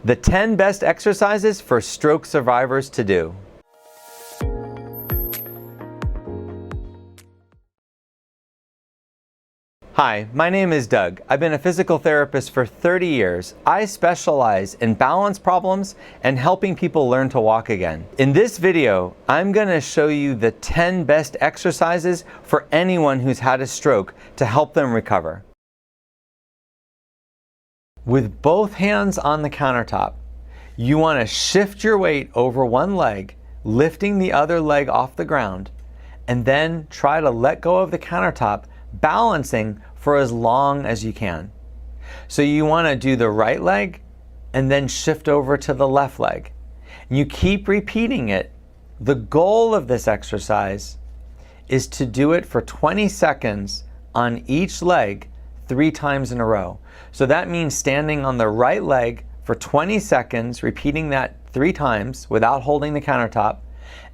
The 10 best exercises for stroke survivors to do. Hi, my name is Doug. I've been a physical therapist for 30 years. I specialize in balance problems and helping people learn to walk again. In this video, I'm going to show you the 10 best exercises for anyone who's had a stroke to help them recover. With both hands on the countertop, you want to shift your weight over one leg, lifting the other leg off the ground, and then try to let go of the countertop, balancing for as long as you can. So you want to do the right leg and then shift over to the left leg. And you keep repeating it. The goal of this exercise is to do it for 20 seconds on each leg 3 times in a row. So that means standing on the right leg for 20 seconds, repeating that 3 times without holding the countertop,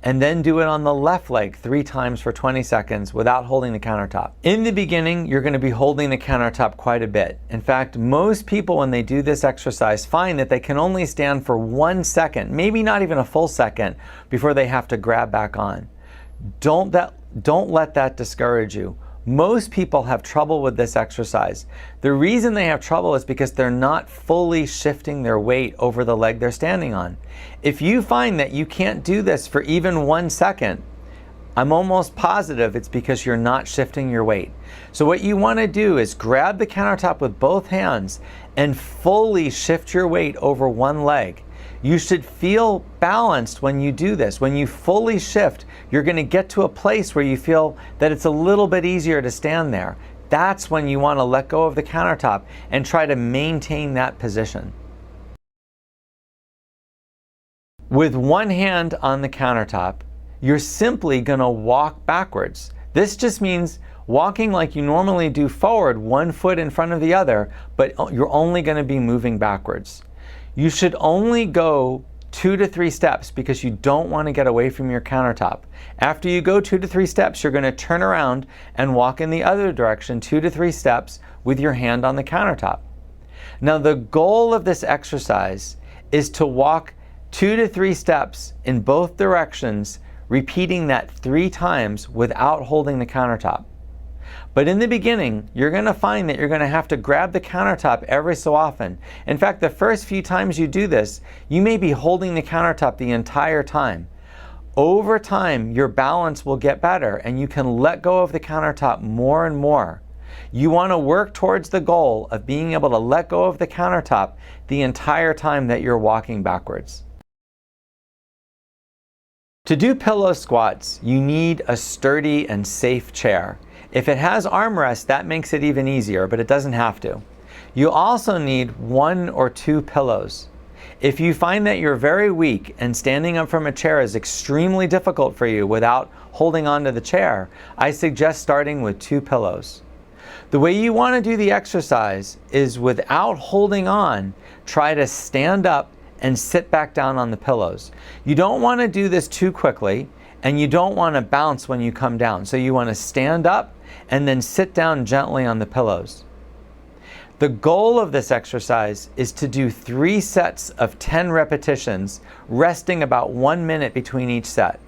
and then do it on the left leg 3 times for 20 seconds without holding the countertop. In the beginning, you're going to be holding the countertop quite a bit. In fact, most people when they do this exercise find that they can only stand for 1 second, maybe not even a full second, before they have to grab back on. Don't let that discourage you. Most people have trouble with this exercise. The reason they have trouble is because they're not fully shifting their weight over the leg they're standing on. If you find that you can't do this for even 1 second, I'm almost positive it's because you're not shifting your weight. So what you want to do is grab the countertop with both hands and fully shift your weight over one leg. You should feel balanced when you do this. When you fully shift, you're going to get to a place where you feel that it's a little bit easier to stand there. That's when you want to let go of the countertop and try to maintain that position. With one hand on the countertop, you're simply going to walk backwards. This just means walking like you normally do forward, 1 foot in front of the other, but you're only going to be moving backwards. You should only go 2 to 3 steps because you don't want to get away from your countertop. After you go 2 to 3 steps, you're going to turn around and walk in the other direction 2 to 3 steps with your hand on the countertop. Now the goal of this exercise is to walk 2 to 3 steps in both directions, repeating that 3 times without holding the countertop. But in the beginning, you're going to find that you're going to have to grab the countertop every so often. In fact, the first few times you do this, you may be holding the countertop the entire time. Over time, your balance will get better and you can let go of the countertop more and more. You want to work towards the goal of being able to let go of the countertop the entire time that you're walking backwards. To do pillow squats, you need a sturdy and safe chair. If it has armrests, that makes it even easier, but it doesn't have to. You also need 1 or 2 pillows. If you find that you're very weak and standing up from a chair is extremely difficult for you without holding onto the chair, I suggest starting with 2 pillows. The way you want to do the exercise is without holding on, try to stand up and sit back down on the pillows. You don't want to do this too quickly, and you don't want to bounce when you come down. So you want to stand up and then sit down gently on the pillows. The goal of this exercise is to do 3 sets of 10 repetitions, resting about 1 minute between each set.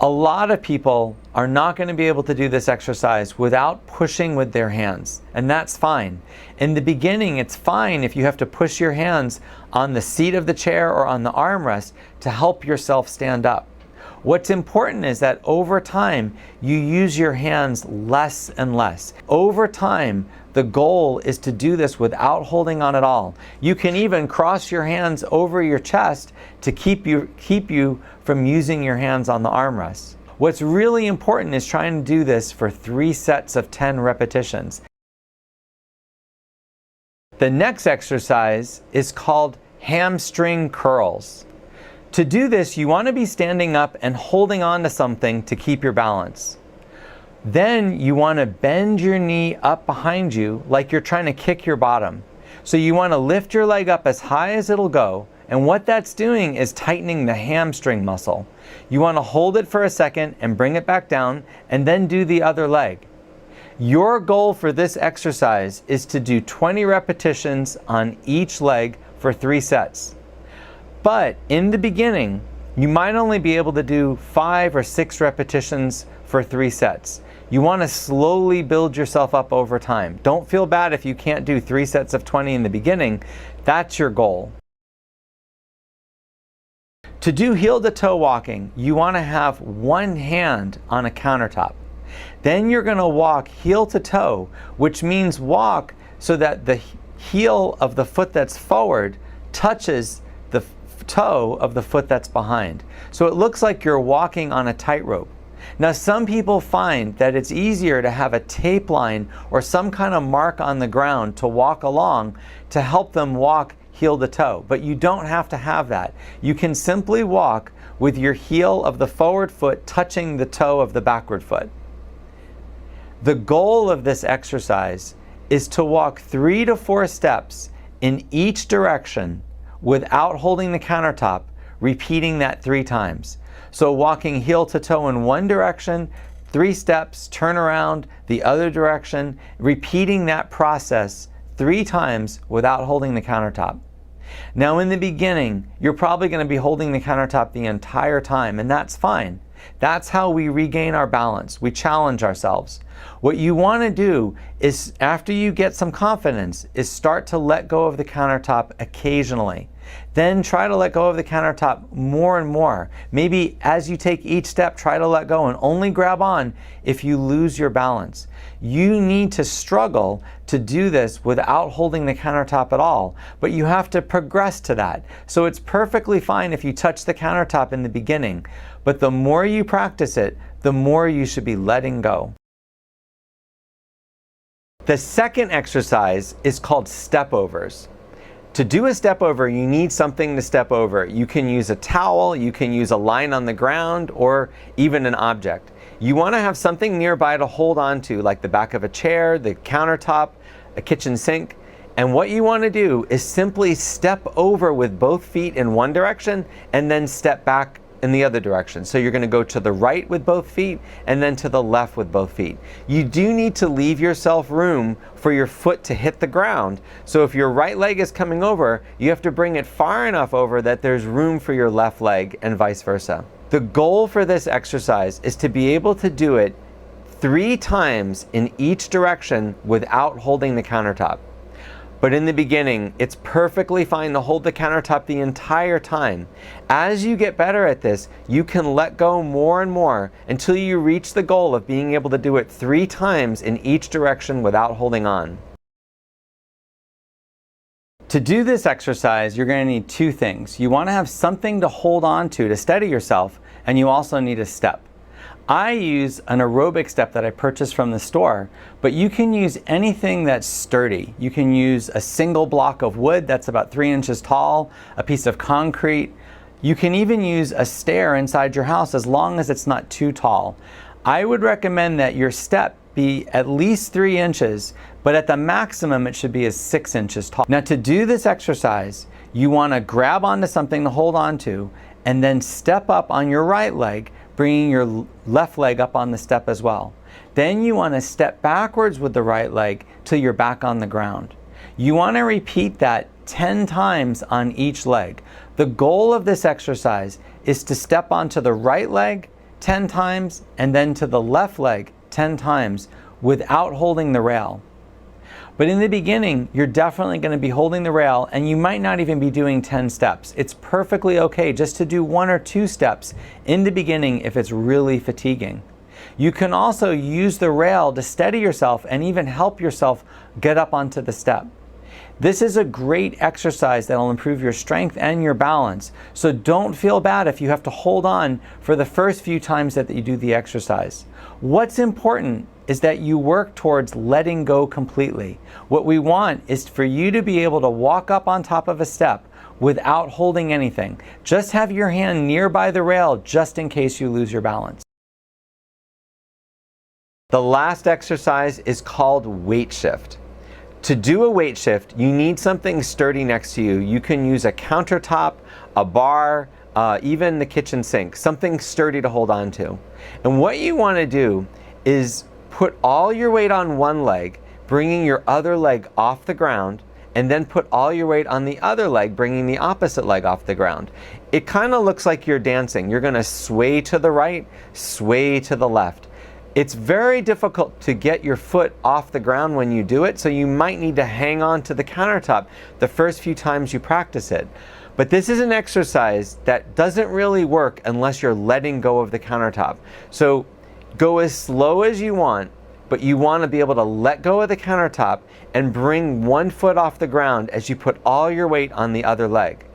A lot of people are not going to be able to do this exercise without pushing with their hands, and that's fine. In the beginning, it's fine if you have to push your hands on the seat of the chair or on the armrest to help yourself stand up. What's important is that over time, you use your hands less and less. Over time, the goal is to do this without holding on at all. You can even cross your hands over your chest to keep you from using your hands on the armrests. What's really important is trying to do this for 3 sets of 10 repetitions. The next exercise is called hamstring curls. To do this, you want to be standing up and holding on to something to keep your balance. Then you want to bend your knee up behind you like you're trying to kick your bottom. So you want to lift your leg up as high as it'll go, and what that's doing is tightening the hamstring muscle. You want to hold it for a second and bring it back down, and then do the other leg. Your goal for this exercise is to do 20 repetitions on each leg for 3 sets. But in the beginning, you might only be able to do 5 or 6 repetitions for 3 sets. You want to slowly build yourself up over time. Don't feel bad if you can't do 3 sets of 20 in the beginning. That's your goal. To do heel-to-toe walking, you want to have one hand on a countertop. Then you're going to walk heel-to-toe, which means walk so that the heel of the foot that's forward touches the toe of the foot that's behind. So it looks like you're walking on a tightrope. Now, some people find that it's easier to have a tape line or some kind of mark on the ground to walk along to help them walk heel to toe, but you don't have to have that. You can simply walk with your heel of the forward foot touching the toe of the backward foot. The goal of this exercise is to walk 3 to 4 steps in each direction without holding the countertop, repeating that 3 times. So walking heel to toe in one direction, 3 steps, turn around the other direction, repeating that process 3 times without holding the countertop. Now in the beginning, you're probably going to be holding the countertop the entire time, and that's fine. That's how we regain our balance. We challenge ourselves. What you want to do is, after you get some confidence, is start to let go of the countertop occasionally. Then try to let go of the countertop more and more. Maybe as you take each step, try to let go and only grab on if you lose your balance. You need to struggle to do this without holding the countertop at all, but you have to progress to that. So it's perfectly fine if you touch the countertop in the beginning, but the more you practice it, the more you should be letting go. The second exercise is called step overs. To do a step over, you need something to step over. You can use a towel, you can use a line on the ground, or even an object. You want to have something nearby to hold on to, like the back of a chair, the countertop, a kitchen sink. And what you want to do is simply step over with both feet in one direction and then step back in the other direction. So you're going to go to the right with both feet and then to the left with both feet. You do need to leave yourself room for your foot to hit the ground. So if your right leg is coming over, you have to bring it far enough over that there's room for your left leg and vice versa. The goal for this exercise is to be able to do it 3 times in each direction without holding the countertop. But in the beginning, it's perfectly fine to hold the countertop the entire time. As you get better at this, you can let go more and more until you reach the goal of being able to do it 3 times in each direction without holding on. To do this exercise, you're going to need 2 things. You want to have something to hold on to steady yourself, and you also need a step. I use an aerobic step that I purchased from the store, but you can use anything that's sturdy. You can use a single block of wood that's about 3 inches tall, a piece of concrete. You can even use a stair inside your house as long as it's not too tall. I would recommend that your step be at least 3 inches, but at the maximum it should be 6 inches tall. Now to do this exercise, you want to grab onto something to hold on to and then step up on your right leg, bringing your left leg up on the step as well. Then you want to step backwards with the right leg till you're back on the ground. You want to repeat that 10 times on each leg. The goal of this exercise is to step onto the right leg 10 times and then to the left leg 10 times without holding the rail. But in the beginning, you're definitely going to be holding the rail and you might not even be doing 10 steps. It's perfectly okay just to do 1 or 2 steps in the beginning if it's really fatiguing. You can also use the rail to steady yourself and even help yourself get up onto the step. This is a great exercise that will improve your strength and your balance. So don't feel bad if you have to hold on for the first few times that you do the exercise. What's important is that you work towards letting go completely. What we want is for you to be able to walk up on top of a step without holding anything. Just have your hand nearby the rail just in case you lose your balance. The last exercise is called weight shift. To do a weight shift, you need something sturdy next to you. You can use a countertop, a bar, even the kitchen sink, something sturdy to hold on to. And what you want to do is put all your weight on one leg, bringing your other leg off the ground, and then put all your weight on the other leg, bringing the opposite leg off the ground. It kind of looks like you're dancing. You're going to sway to the right, sway to the left. It's very difficult to get your foot off the ground when you do it, so you might need to hang on to the countertop the first few times you practice it. But this is an exercise that doesn't really work unless you're letting go of the countertop. So go as slow as you want, but you want to be able to let go of the countertop and bring one foot off the ground as you put all your weight on the other leg.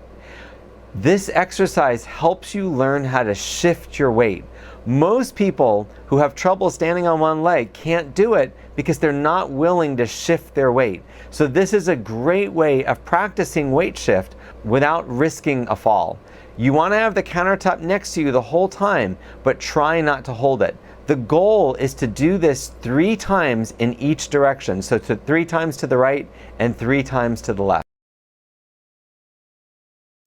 This exercise helps you learn how to shift your weight. Most people who have trouble standing on one leg can't do it because they're not willing to shift their weight. So this is a great way of practicing weight shift without risking a fall. You want to have the countertop next to you the whole time, but try not to hold it. The goal is to do this 3 times in each direction. So 3 times to the right and 3 times to the left.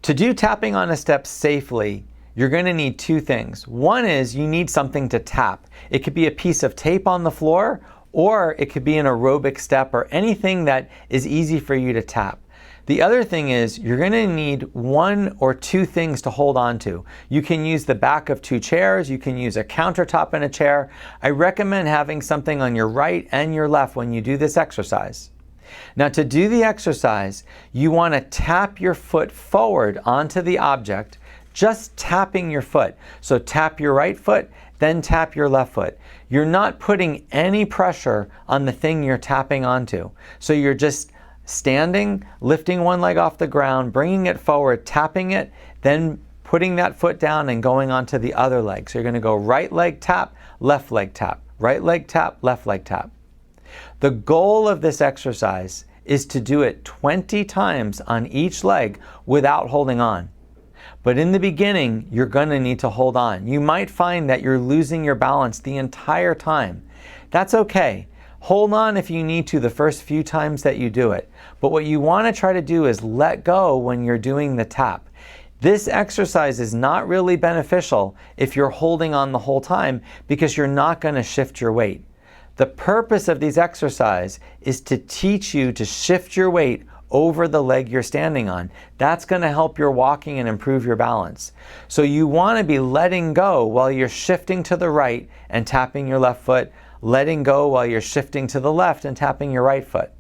To do tapping on a step safely, you're going to need 2 things. One is you need something to tap. It could be a piece of tape on the floor, or it could be an aerobic step or anything that is easy for you to tap. The other thing is you're going to need 1 or 2 things to hold on to. You can use the back of 2 chairs. You can use a countertop in a chair. I recommend having something on your right and your left when you do this exercise. Now, to do the exercise, you want to tap your foot forward onto the object, just tapping your foot. So tap your right foot, then tap your left foot. You're not putting any pressure on the thing you're tapping onto. So you're just standing, lifting one leg off the ground, bringing it forward, tapping it, then putting that foot down and going onto the other leg. So you're going to go right leg tap, left leg tap, right leg tap, left leg tap. The goal of this exercise is to do it 20 times on each leg without holding on. But in the beginning, you're going to need to hold on. You might find that you're losing your balance the entire time. That's okay. Hold on if you need to the first few times that you do it. But what you want to try to do is let go when you're doing the tap. This exercise is not really beneficial if you're holding on the whole time because you're not going to shift your weight. The purpose of these exercises is to teach you to shift your weight over the leg you're standing on. That's going to help your walking and improve your balance. So you want to be letting go while you're shifting to the right and tapping your left foot, letting go while you're shifting to the left and tapping your right foot.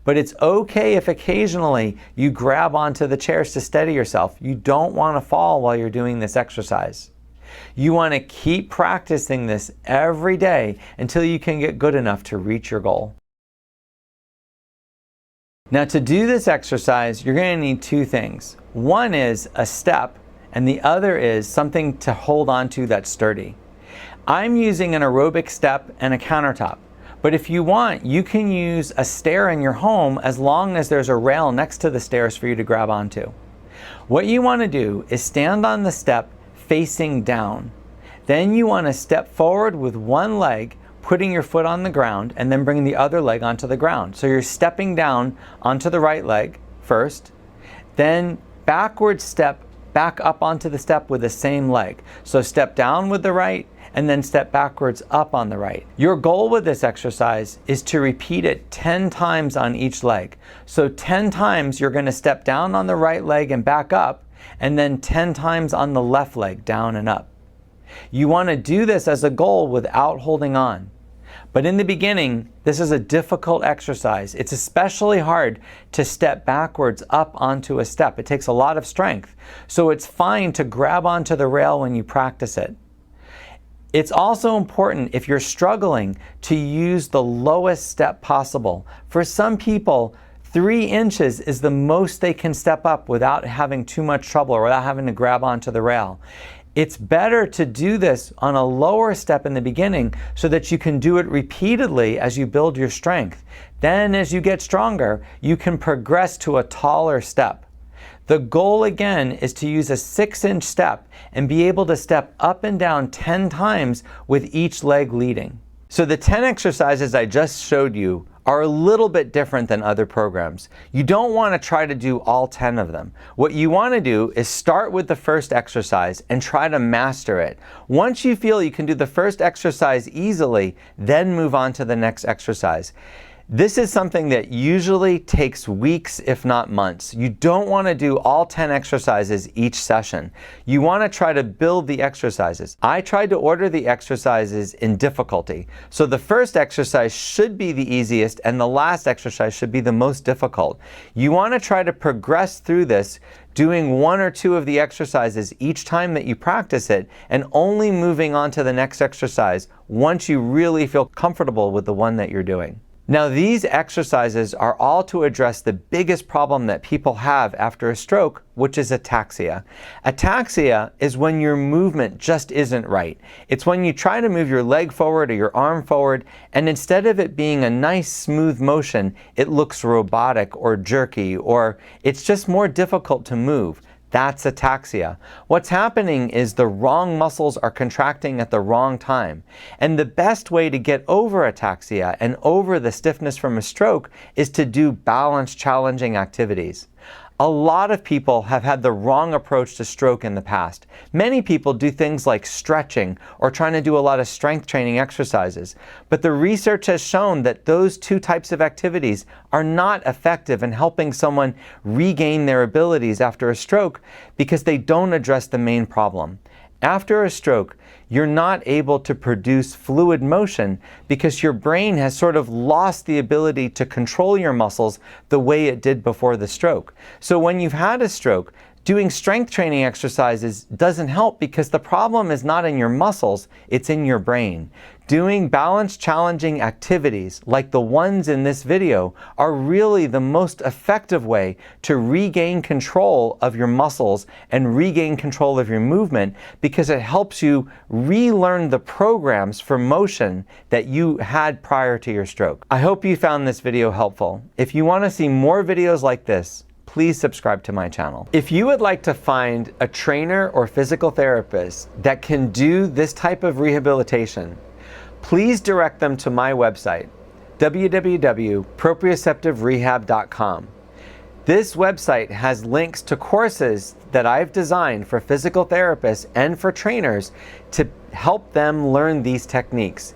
But it's okay if occasionally you grab onto the chairs to steady yourself. You don't want to fall while you're doing this exercise. You want to keep practicing this every day until you can get good enough to reach your goal. Now, to do this exercise, you're going to need 2 things. One is a step, and the other is something to hold on to that's sturdy. I'm using an aerobic step and a countertop. But if you want, you can use a stair in your home as long as there's a rail next to the stairs for you to grab onto. What you want to do is stand on the step facing down. Then you want to step forward with one leg, putting your foot on the ground, and then bringing the other leg onto the ground. So you're stepping down onto the right leg first, then backward step back up onto the step with the same leg. So step down with the right, and then step backwards up on the right. Your goal with this exercise is to repeat it 10 times on each leg. So 10 times you're going to step down on the right leg and back up, and then 10 times on the left leg, down and up. You want to do this as a goal without holding on. But in the beginning, this is a difficult exercise. It's especially hard to step backwards up onto a step. It takes a lot of strength. So it's fine to grab onto the rail when you practice it. It's also important, if you're struggling, to use the lowest step possible. For some people, 3 inches is the most they can step up without having too much trouble or without having to grab onto the rail. It's better to do this on a lower step in the beginning so that you can do it repeatedly as you build your strength. Then as you get stronger, you can progress to a taller step. The goal again is to use a 6-inch step and be able to step up and down 10 times with each leg leading. So the 10 exercises I just showed you are a little bit different than other programs. You don't want to try to do all 10 of them. What you want to do is start with the first exercise and try to master it. Once you feel you can do the first exercise easily, then move on to the next exercise. This is something that usually takes weeks, if not months. You don't want to do all 10 exercises each session. You want to try to build the exercises. I tried to order the exercises in difficulty. So the first exercise should be the easiest and the last exercise should be the most difficult. You want to try to progress through this, doing 1 or 2 of the exercises each time that you practice it, and only moving on to the next exercise once you really feel comfortable with the one that you're doing. Now, these exercises are all to address the biggest problem that people have after a stroke, which is ataxia. Ataxia is when your movement just isn't right. It's when you try to move your leg forward or your arm forward, and instead of it being a nice smooth motion, it looks robotic or jerky, or it's just more difficult to move. That's ataxia. What's happening is the wrong muscles are contracting at the wrong time. And the best way to get over ataxia and over the stiffness from a stroke is to do balanced, challenging activities. A lot of people have had the wrong approach to stroke in the past. Many people do things like stretching or trying to do a lot of strength training exercises. But the research has shown that those 2 types of activities are not effective in helping someone regain their abilities after a stroke because they don't address the main problem. After a stroke, you're not able to produce fluid motion because your brain has sort of lost the ability to control your muscles the way it did before the stroke. So when you've had a stroke, doing strength training exercises doesn't help because the problem is not in your muscles, it's in your brain. Doing balanced, challenging activities like the ones in this video are really the most effective way to regain control of your muscles and regain control of your movement because it helps you relearn the programs for motion that you had prior to your stroke. I hope you found this video helpful. If you want to see more videos like this, please subscribe to my channel. If you would like to find a trainer or physical therapist that can do this type of rehabilitation, please direct them to my website, www.proprioceptiverehab.com. This website has links to courses that I've designed for physical therapists and for trainers to help them learn these techniques.